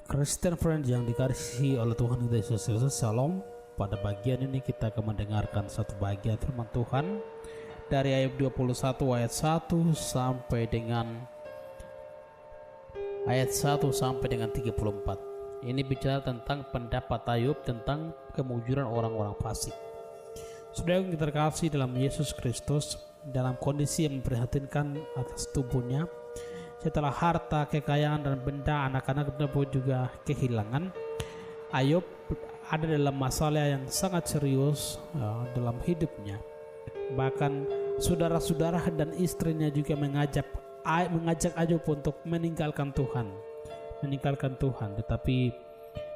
Christian friend yang dikasihi oleh Tuhan kita Yesus Kristus, Shalom. Pada bagian ini kita akan mendengarkan satu bagian firman Tuhan dari ayat 21 ayat 1 sampai dengan ayat 1 sampai dengan 34. Ini bicara tentang pendapat Ayub tentang kemujuran orang-orang fasik. Saudara yang terkasih dalam Yesus Kristus, dalam kondisi yang memprihatinkan atas tubuhnya, setelah harta, kekayaan, dan benda anak-anak pun juga kehilangan, Ayub ada dalam masalah yang sangat serius dalam hidupnya. Bahkan saudara-saudara dan istrinya juga mengajak Ayub untuk meninggalkan Tuhan. Tetapi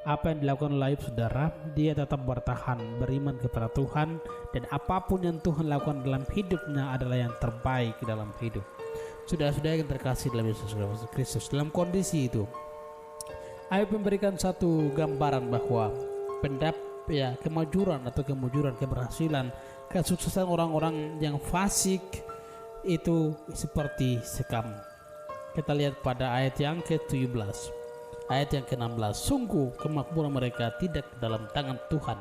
apa yang dilakukan oleh Ayub, saudara, dia tetap bertahan, beriman kepada Tuhan, dan apapun yang Tuhan lakukan dalam hidupnya adalah yang terbaik dalam hidup. Saudara-saudara yang terkasih dalam Yesus Kristus, dalam kondisi itu Ayub memberikan satu gambaran bahwa kemujuran, keberhasilan, kesuksesan orang-orang yang fasik itu seperti sekam. Kita lihat pada ayat yang ke-17, ayat yang ke-16. Sungguh kemakmuran mereka tidak dalam tangan Tuhan,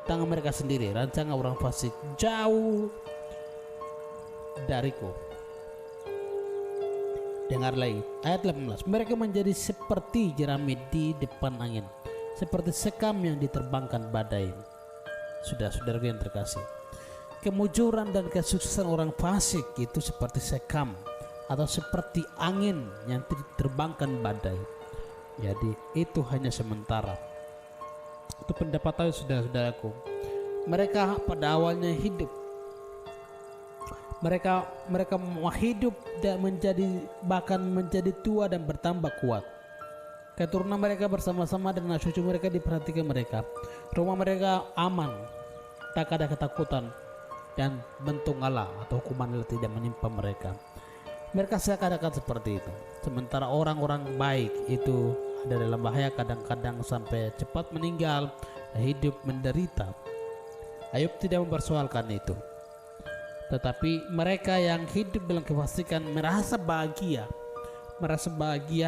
tangan mereka sendiri. Rancangan orang fasik jauh dariku. Dengar lagi ayat 18. Mereka menjadi seperti jerami di depan angin, seperti sekam yang diterbangkan badai. Saudara-saudara yang terkasih, kemujuran dan kesuksesan orang fasik itu seperti sekam atau seperti angin yang diterbangkan badai. Jadi itu hanya sementara. Itu pendapat saudara-saudaraku. Mereka pada awalnya hidup, mereka hidup dan bahkan menjadi tua dan bertambah kuat. Keturunan mereka bersama-sama dan anak cucu mereka diperhatikan mereka. Rumah mereka aman, tak ada ketakutan, dan bentuk Allah atau hukuman Allah tidak menimpa mereka. Mereka seakan-akan seperti itu. Sementara orang-orang baik itu ada dalam bahaya, kadang-kadang sampai cepat meninggal, hidup menderita. Ayub tidak mempersoalkan itu. Tetapi mereka yang hidup dalam kefasikan merasa bahagia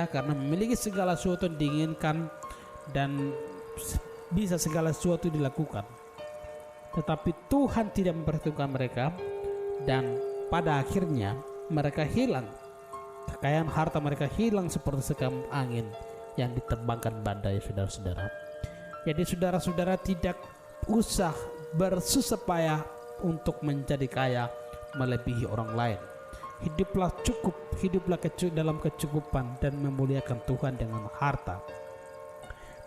karena memiliki segala sesuatu yang diinginkan dan bisa segala sesuatu dilakukan. Tetapi Tuhan tidak memperhitungkan mereka, dan pada akhirnya mereka hilang. Kekayaan harta mereka hilang seperti sekam angin yang diterbangkan badai, saudara-saudara. Jadi saudara-saudara tidak usah bersusah payah untuk menjadi kaya melebihi orang lain. Hiduplah cukup, dalam kecukupan dan memuliakan Tuhan dengan harta.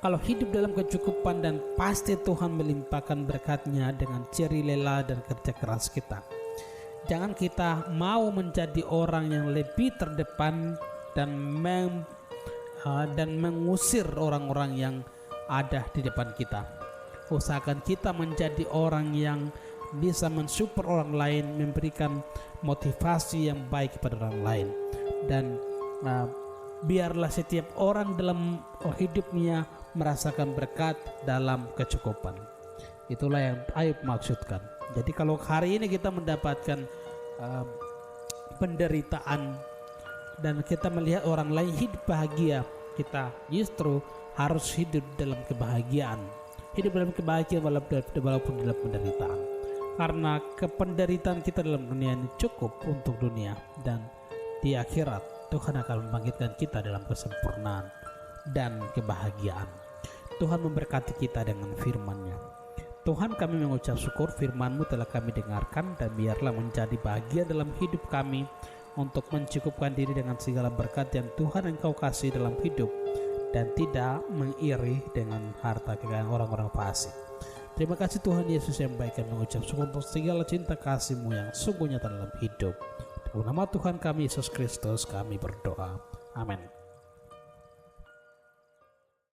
Kalau hidup dalam kecukupan, dan pasti Tuhan melimpahkan berkat-Nya dengan jerih lelah dan kerja keras kita. Jangan kita mau menjadi orang yang lebih terdepan dan mengusir orang-orang yang ada di depan kita. Usahakan kita menjadi orang yang bisa mensupport orang lain, memberikan motivasi yang baik kepada orang lain, dan biarlah setiap orang dalam hidupnya merasakan berkat dalam kecukupan. Itulah yang Ayub maksudkan. Jadi kalau hari ini kita mendapatkan penderitaan dan kita melihat orang lain hidup bahagia, kita justru harus hidup dalam kebahagiaan. Hidup dalam kebahagiaan walaupun dalam penderitaan. Karena penderitaan kita dalam dunia ini cukup untuk dunia, dan di akhirat Tuhan akan membangkitkan kita dalam kesempurnaan dan kebahagiaan. Tuhan memberkati kita dengan firman-Nya. Tuhan, kami mengucap syukur firman-Mu telah kami dengarkan, dan biarlah menjadi bahagia dalam hidup kami untuk mencukupkan diri dengan segala berkat yang Tuhan Engkau kasih dalam hidup, dan tidak mengiri dengan harta kekayaan orang-orang fasik. Terima kasih Tuhan Yesus yang baik, kami mengucap syukur untuk segala cinta kasih-Mu yang sungguh nyata dalam hidup. Dalam nama Tuhan kami Yesus Kristus kami berdoa. Amin.